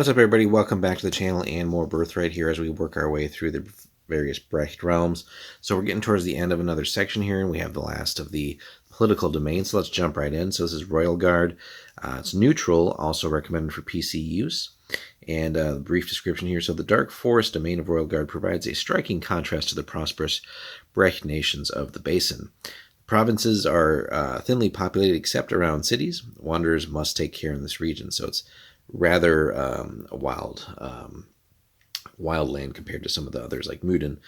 What's up, everybody? Welcome back to the channel and more Birthright here as we work our way through the various Brecht realms. So we're getting towards the end of another section here, and we have the last of the political domains. So let's jump right in. So this is Rheulgard. It's neutral, also recommended for PC use. And a brief description here. So the Dark Forest domain of Rheulgard provides a striking contrast to the prosperous Brecht nations of the Basin. Provinces are thinly populated except around cities. Wanderers must take care in this region. So it's rather a wild land compared to some of the others like Muden.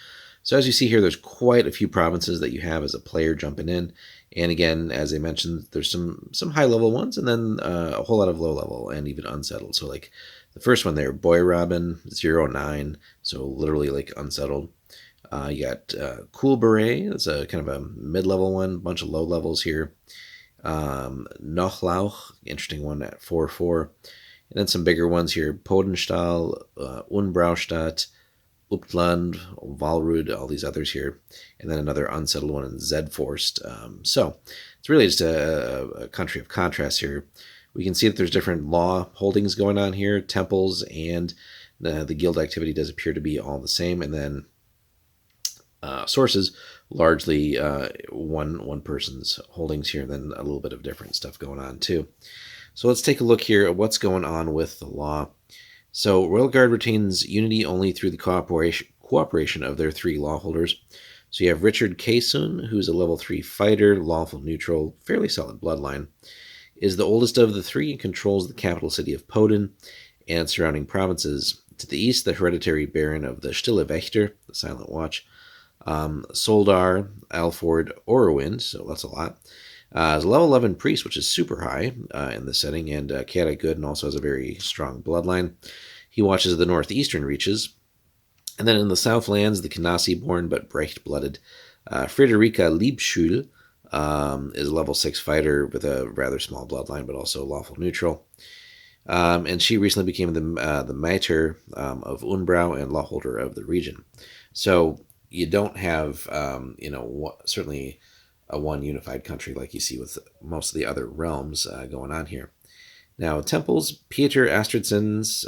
So as you see here, there's quite a few provinces that you have as a player jumping in. And again, as I mentioned, there's some high level ones and then a whole lot of low level and even unsettled. So like the first one there, Boy Robin 09, so literally like unsettled. You got Cool Beret, that's a kind of a mid-level one, bunch of low levels here. Nochlauch, interesting one at 4/4. And then some bigger ones here, Podenstahl, Unbraustadt, Uptland, Valrud, all these others here. And then another unsettled one in Zedforst. So it's really just a country of contrast here. We can see that there's different law holdings going on here, temples, and the guild activity does appear to be all the same. And then sources, largely one person's holdings here, and then a little bit of different stuff going on too. So let's take a look here at what's going on with the law. So Rheulgard retains unity only through the cooperation of their three law holders. So you have Richard Kaysun, who's a level 3 fighter, lawful neutral, fairly solid bloodline, is the oldest of the three and controls the capital city of Poden and surrounding provinces. To the east, the hereditary baron of the Stille Wächter, the Silent Watch, Soldar, Alford, Orwind, so that's a lot. Is a level 11 priest, which is super high in the setting, and chaotic good, and also has a very strong bloodline. He watches the northeastern reaches. And then in the southlands, the Kanasi-born but Brecht-blooded Friederika Liebschul is a level 6 fighter with a rather small bloodline, but also lawful neutral. And she recently became the Mater of Unbrau and lawholder of the region. So you don't have, certainly a one unified country like you see with most of the other realms going on here. Now, temples, Pieter Astridson's,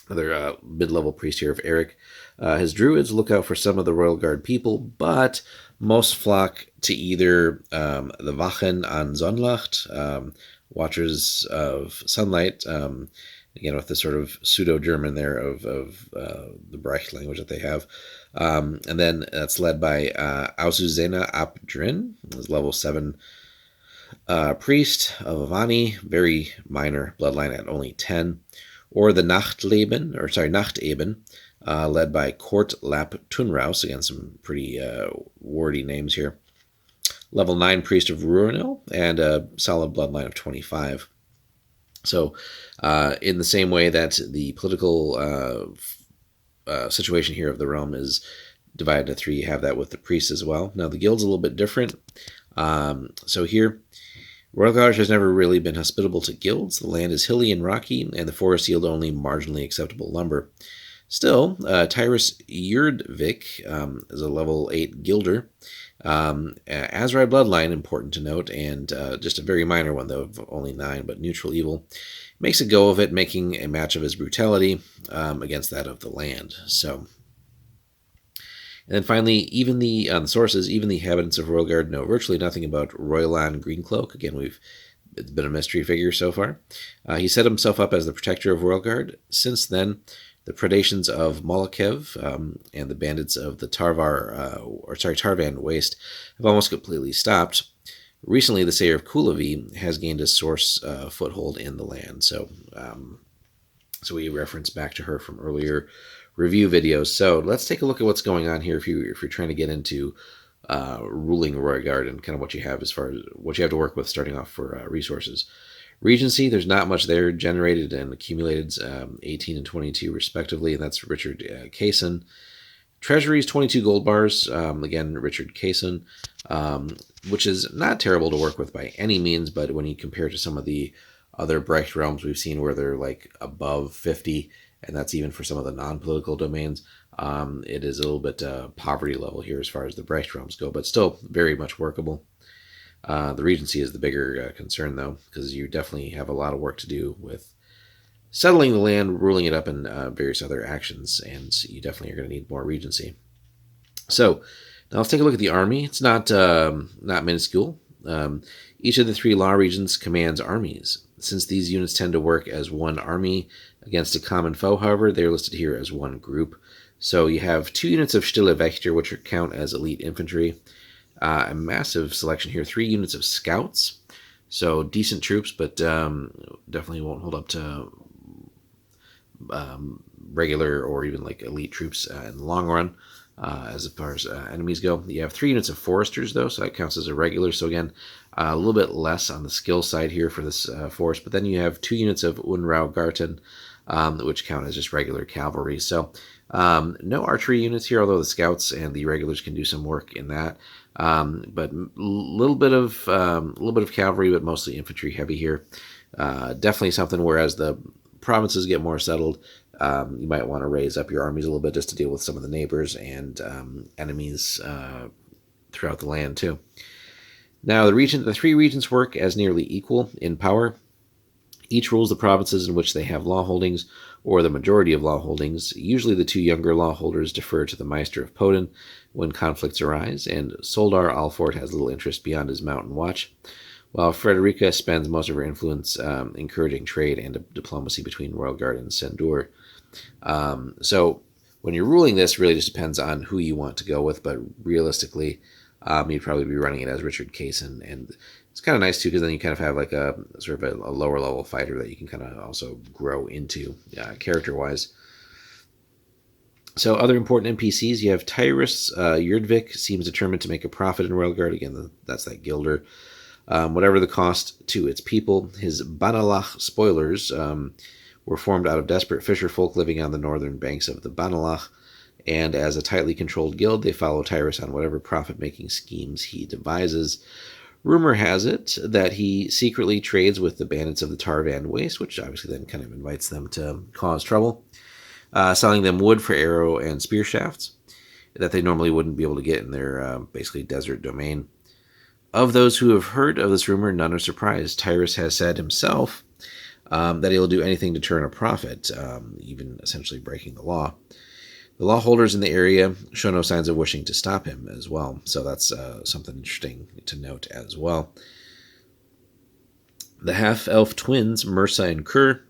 another mid-level priest here of Eric. His druids look out for some of the Rheulgard people, but most flock to either the Wachen an Sonnlacht, Watchers of Sunlight, again with the sort of pseudo-German there of the Brecht language that they have. And then that's led by Ausuzena ap Drin, who's level 7 priest of Avani, very minor bloodline at only 10. Or the Nachtleben, led by Kort Lap Tunraus, again some pretty wordy names here. Level 9 priest of Rurinil, and a solid bloodline of 25. So in the same way that the political situation here of the realm is divided into 3, you have that with the priests as well. Now the guild's a little bit different. So here, Rheulgard has never really been hospitable to guilds. The land is hilly and rocky, and the forest yield only marginally acceptable lumber. Still, Tyrus Yurdvik is a level 8 guilder. Azrai bloodline, important to note, and just a very minor one, though, of only 9, but neutral evil. Makes a go of it, making a match of his brutality against that of the land. So, and then finally, even the sources, even the inhabitants of Rheulgard know virtually nothing about Roylan Greencloak. Again, it's been a mystery figure so far. He set himself up as the protector of Rheulgard. Since then, the predations of Molokev and the bandits of the Tarvan Waste have almost completely stopped. Recently, the Sayer of Kulavi has gained a source foothold in the land. So, so we reference back to her from earlier review videos. So let's take a look at what's going on here if you're trying to get into ruling Rheulgard and kind of what you have as far as what you have to work with starting off for resources. Regency, there's not much there, generated and accumulated 18 and 22 respectively, and that's Richard Kaysen. Treasuries, 22 gold bars, again, Richard Kaysen, which is not terrible to work with by any means, but when you compare to some of the other Brecht realms we've seen where they're like above 50, and that's even for some of the non-political domains, it is a little bit poverty level here as far as the Brecht realms go, but still very much workable. The Regency is the bigger concern, though, because you definitely have a lot of work to do with settling the land, ruling it up, and various other actions. And you definitely are going to need more regency. So now let's take a look at the army. It's not minuscule. Each of the 3 law regions commands armies. Since these units tend to work as one army against a common foe, however, they're listed here as one group. So you have 2 units of Stille Wächter, which count as elite infantry. A massive selection here. 3 units of scouts. So decent troops, but definitely won't hold up to regular or even like elite troops in the long run. As far as enemies go, you have 3 units of foresters, though, so that counts as a regular. So again, a little bit less on the skill side here for this force. But then you have 2 units of Rheulgard, which count as just regular cavalry. So no archery units here, although the scouts and the regulars can do some work in that. But a little bit of cavalry, but mostly infantry heavy here. Definitely something. Whereas the provinces get more settled, you might want to raise up your armies a little bit just to deal with some of the neighbors and enemies throughout the land too. Now the 3 regions work as nearly equal in power. Each rules the provinces in which they have law holdings, or the majority of law holdings. Usually the 2 younger law holders defer to the Meister of Poden when conflicts arise, and Soldar Alfort has little interest beyond his mountain watch, while Frederica spends most of her influence encouraging trade and diplomacy between Rheulgard and Sendur. So when you're ruling this, really just depends on who you want to go with, but realistically, you'd probably be running it as Richard Kaysen, and it's kind of nice too, because then you kind of have like a sort of a lower level fighter that you can kind of also grow into character-wise. So other important NPCs, you have Tyrus. Yurdvik seems determined to make a profit in Rheulgard. Again, that's that gilder. Whatever the cost to its people. His Banalach spoilers were formed out of desperate fisher folk living on the northern banks of the Banalach, and as a tightly controlled guild, they follow Tyrus on whatever profit-making schemes he devises. Rumor has it that he secretly trades with the bandits of the Tarvan Waste, which obviously then kind of invites them to cause trouble, selling them wood for arrow and spear shafts that they normally wouldn't be able to get in their basically desert domain. Of those who have heard of this rumor, none are surprised. Tyrus has said himself that he'll do anything to turn a profit, even essentially breaking the law. The law holders in the area show no signs of wishing to stop him as well, so that's something interesting to note as well. The half-elf twins, Mursa and Kur,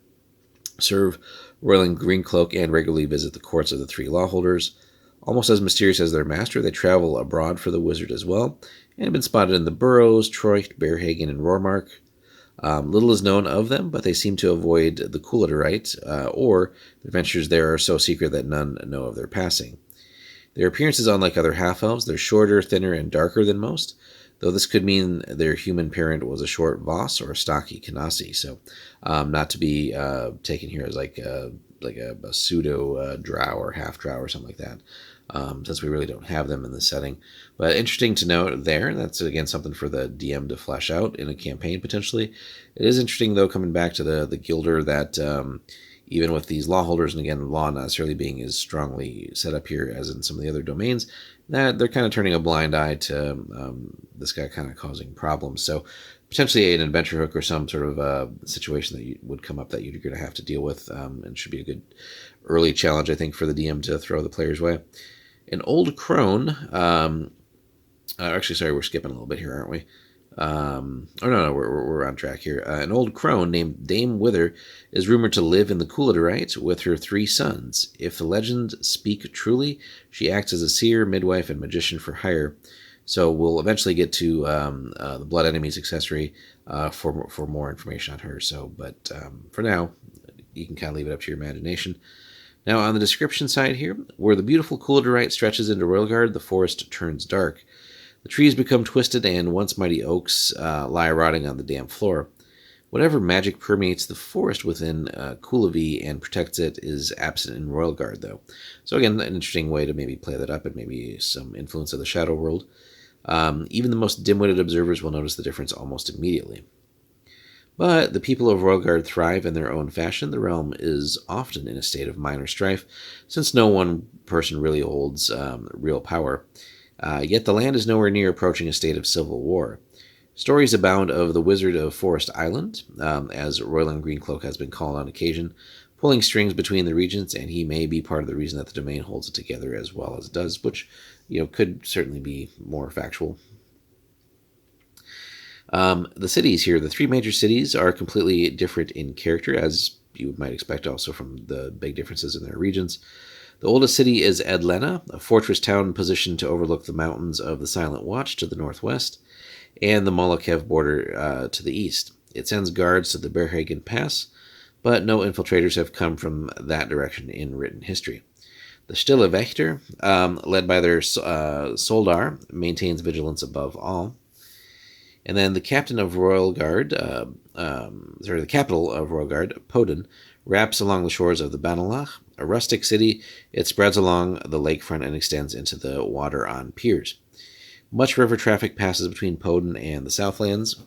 serve royal in Greencloak and regularly visit the courts of the 3 law holders. Almost as mysterious as their master, they travel abroad for the wizard as well, and have been spotted in the Burrows, Troycht, Bearhagen, and Rormark. Little is known of them, but they seem to avoid the Couliterite, or their ventures there are so secret that none know of their passing. Their appearance is unlike other half-elves. They're shorter, thinner, and darker than most, though this could mean their human parent was a short Voss or a stocky Kanasi, so not to be taken here as like a pseudo drow or half-drow or something like that. Since we really don't have them in this setting. But interesting to note there. That's, again, something for the DM to flesh out in a campaign, potentially. It is interesting, though, coming back to the Gilder, that even with these law holders, and again, law not necessarily being as strongly set up here as in some of the other domains, that they're kind of turning a blind eye to this guy kind of causing problems. So potentially an adventure hook or some sort of situation that would come up that you're going to have to deal with, and should be a good early challenge, I think, for the DM to throw the player's way. An old crone, actually, sorry, we're skipping a little bit here, aren't we? No, we're on track here. An old crone named Dame Wither is rumored to live in the Couliterite with her 3 sons. If the legends speak truly, she acts as a seer, midwife, and magician for hire. So we'll eventually get to the Blood Enemies accessory for more information on her. So, but for now, you can kind of leave it up to your imagination. Now, on the description side here, where the beautiful Couliterite stretches into Rheulgard, the forest turns dark. The trees become twisted, and once mighty oaks lie rotting on the damp floor. Whatever magic permeates the forest within Coulevi and protects it is absent in Rheulgard, though. So again, an interesting way to maybe play that up, and maybe some influence of the Shadow World. Even the most dim-witted observers will notice the difference almost immediately. But the people of Rheulgard thrive in their own fashion. The realm is often in a state of minor strife, since no one person really holds real power. Yet the land is nowhere near approaching a state of civil war. Stories abound of the Wizard of Forest Island, as Roiland Greencloak has been called on occasion, pulling strings between the regions, and he may be part of the reason that the domain holds it together as well as it does, which could certainly be more factual. The cities here, the three major cities, are completely different in character, as you might expect also from the big differences in their regions. The oldest city is Edlena, a fortress town positioned to overlook the mountains of the Silent Watch to the northwest and the Molokev border to the east. It sends guards to the Berhagen Pass, but no infiltrators have come from that direction in written history. The Stille Wächter, led by their Soldar, maintains vigilance above all. And then the captain of Rheulgard, the capital of Rheulgard, Poden, wraps along the shores of the Banalach. A rustic city, it spreads along the lakefront and extends into the water on piers. Much river traffic passes between Poden and the Southlands,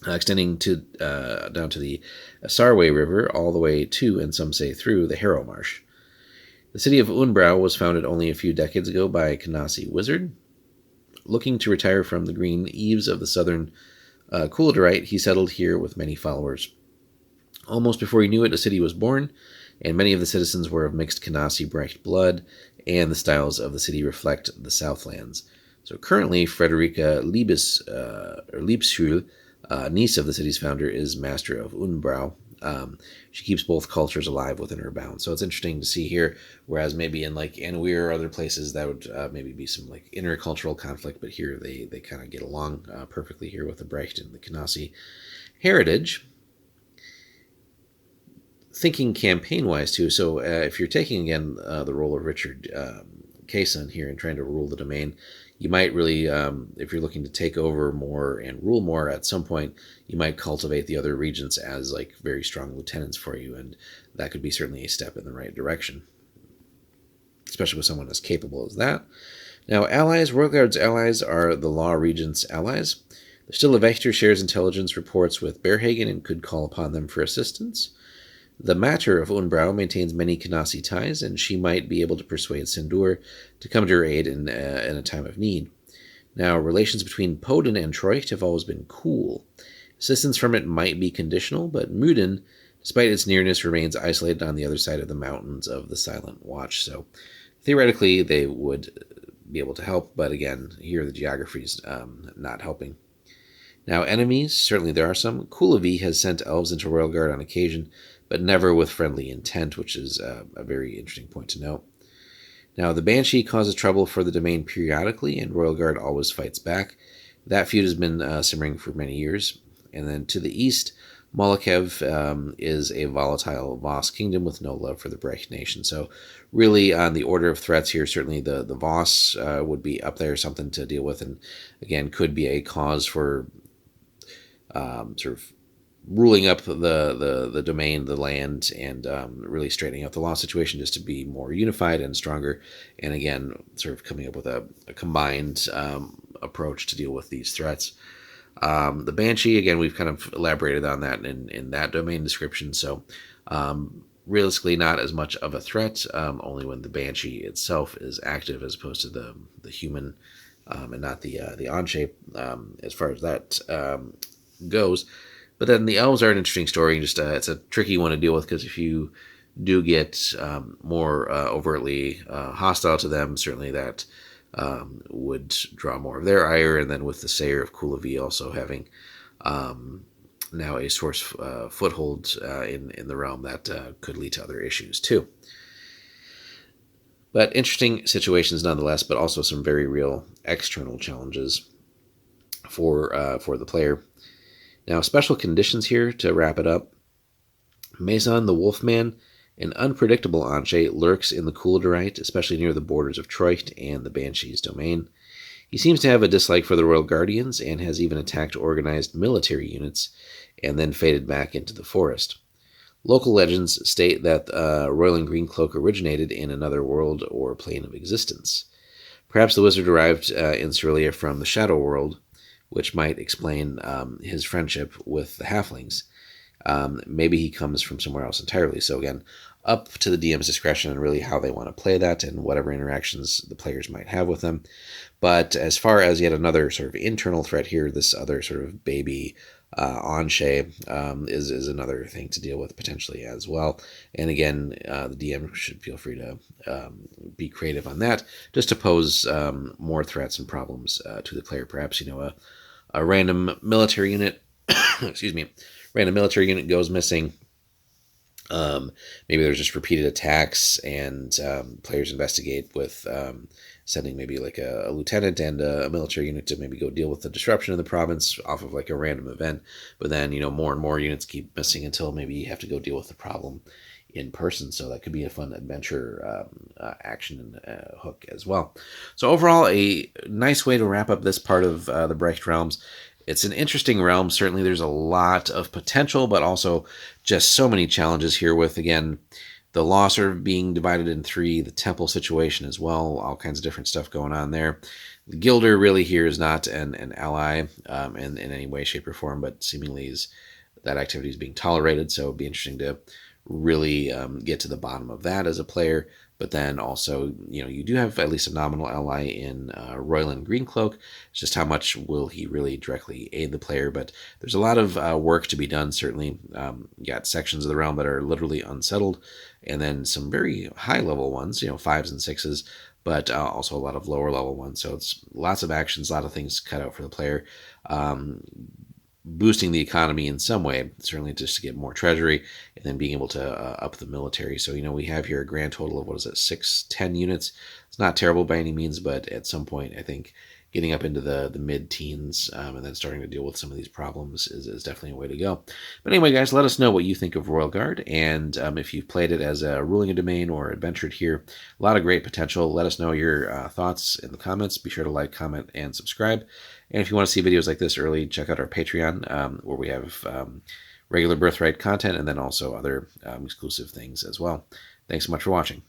extending down to the Sarway River, all the way to, and some say through, the Harrow Marsh. The city of Unbrau was founded only a few decades ago by a Canasi wizard. Looking to retire from the green eaves of the southern Rheulgard, he settled here with many followers. Almost before he knew it, a city was born, and many of the citizens were of mixed Canasi Brecht blood, and the styles of the city reflect the Southlands. So currently, Frederica Liebschuhl, niece of the city's founder, is master of Unbrau. She keeps both cultures alive within her bounds. So it's interesting to see here, whereas maybe in like Anweer or other places that would maybe be some like intercultural conflict, but here they kind of get along perfectly here with the Brecht and the Canasi heritage. Thinking campaign-wise too, so if you're taking again the role of Richard Kaysen here and trying to rule the domain, you might really, if you're looking to take over more and rule more at some point, you might cultivate the other regions as like very strong lieutenants for you, and that could be certainly a step in the right direction, especially with someone as capable as that. Now, allies. Rheulgard's allies are the Law Regent's allies. The Stille Wächter shares intelligence reports with Berhagen and could call upon them for assistance. The Matter of Unbrau maintains many Canasi ties, and she might be able to persuade Sindur to come to her aid in a time of need. Now, relations between Poden and Treucht have always been cool. Assistance from it might be conditional, but Muden, despite its nearness, remains isolated on the other side of the mountains of the Silent Watch, so theoretically they would be able to help, but again, here the geography is not helping. Now, enemies, certainly there are some. Kulavi has sent elves into Rheulgard on occasion, but never with friendly intent, which is a very interesting point to note. Now, the Banshee causes trouble for the domain periodically, and Rheulgard always fights back. That feud has been simmering for many years. And then to the east, Molokev is a volatile Voss kingdom with no love for the Brecht nation. So really on the order of threats here, certainly the Voss would be up there, something to deal with, and again, could be a cause for sort of ruling up the domain, the land, and really straightening out the law situation just to be more unified and stronger. And again, sort of coming up with a combined approach to deal with these threats. The Banshee, again, we've kind of elaborated on that in that domain description. So realistically, not as much of a threat, only when the Banshee itself is active as opposed to the human and not the on-shape as far as that goes. But then the elves are an interesting story. Just it's a tricky one to deal with because if you do get more overtly hostile to them, certainly that would draw more of their ire. And then with the Sayer of Kulavi also having now a source foothold in the realm, that could lead to other issues too. But interesting situations nonetheless, but also some very real external challenges for the player. Now, special conditions here to wrap it up. Maison the Wolfman, an unpredictable Anshe, lurks in the Rheulgard, especially near the borders of Treucht and the Banshee's domain. He seems to have a dislike for the Royal Guardians and has even attacked organized military units and then faded back into the forest. Local legends state that Roiland Greencloak originated in another world or plane of existence. Perhaps the wizard arrived in Cerelia from the Shadow World, which might explain his friendship with the halflings. Maybe he comes from somewhere else entirely. So again, up to the DM's discretion and really how they want to play that and whatever interactions the players might have with them. But as far as yet another sort of internal threat here, this other sort of baby Anshe is another thing to deal with potentially as well. And again, the DM should feel free to be creative on that, just to pose more threats and problems to the player. Perhaps, a random military unit, excuse me, random military unit goes missing. Maybe there's just repeated attacks, and players investigate with sending maybe like a lieutenant and a military unit to maybe go deal with the disruption in the province off of like a random event. But then, more and more units keep missing until maybe you have to go deal with the problem in person. So that could be a fun adventure action and hook as well. So overall, a nice way to wrap up this part of the Brecht Realms. It's an interesting realm. Certainly there's a lot of potential, but also just so many challenges here with, again, the law sort of being divided in three, the temple situation as well, all kinds of different stuff going on there. The Guilder really here is not an ally in any way, shape, or form, but seemingly that activity is being tolerated, so it'd be interesting to really get to the bottom of that as a player. But then also, you do have at least a nominal ally in Royland Greencloak. It's just how much will he really directly aid the player. But there's a lot of work to be done, certainly. You got sections of the realm that are literally unsettled, and then some very high-level ones, 5s and 6s, but also a lot of lower-level ones. So it's lots of actions, a lot of things cut out for the player. Boosting the economy in some way, certainly just to get more treasury, and then being able to up the military. So, we have here a grand total of, 10 units. It's not terrible by any means, but at some point, I think getting up into the mid-teens and then starting to deal with some of these problems is definitely a way to go. But anyway, guys, let us know what you think of Rheulgard, and if you've played it as ruling a domain or adventured here. A lot of great potential. Let us know your thoughts in the comments. Be sure to like, comment, and subscribe. And if you want to see videos like this early, check out our Patreon, where we have regular Birthright content and then also other exclusive things as well. Thanks so much for watching.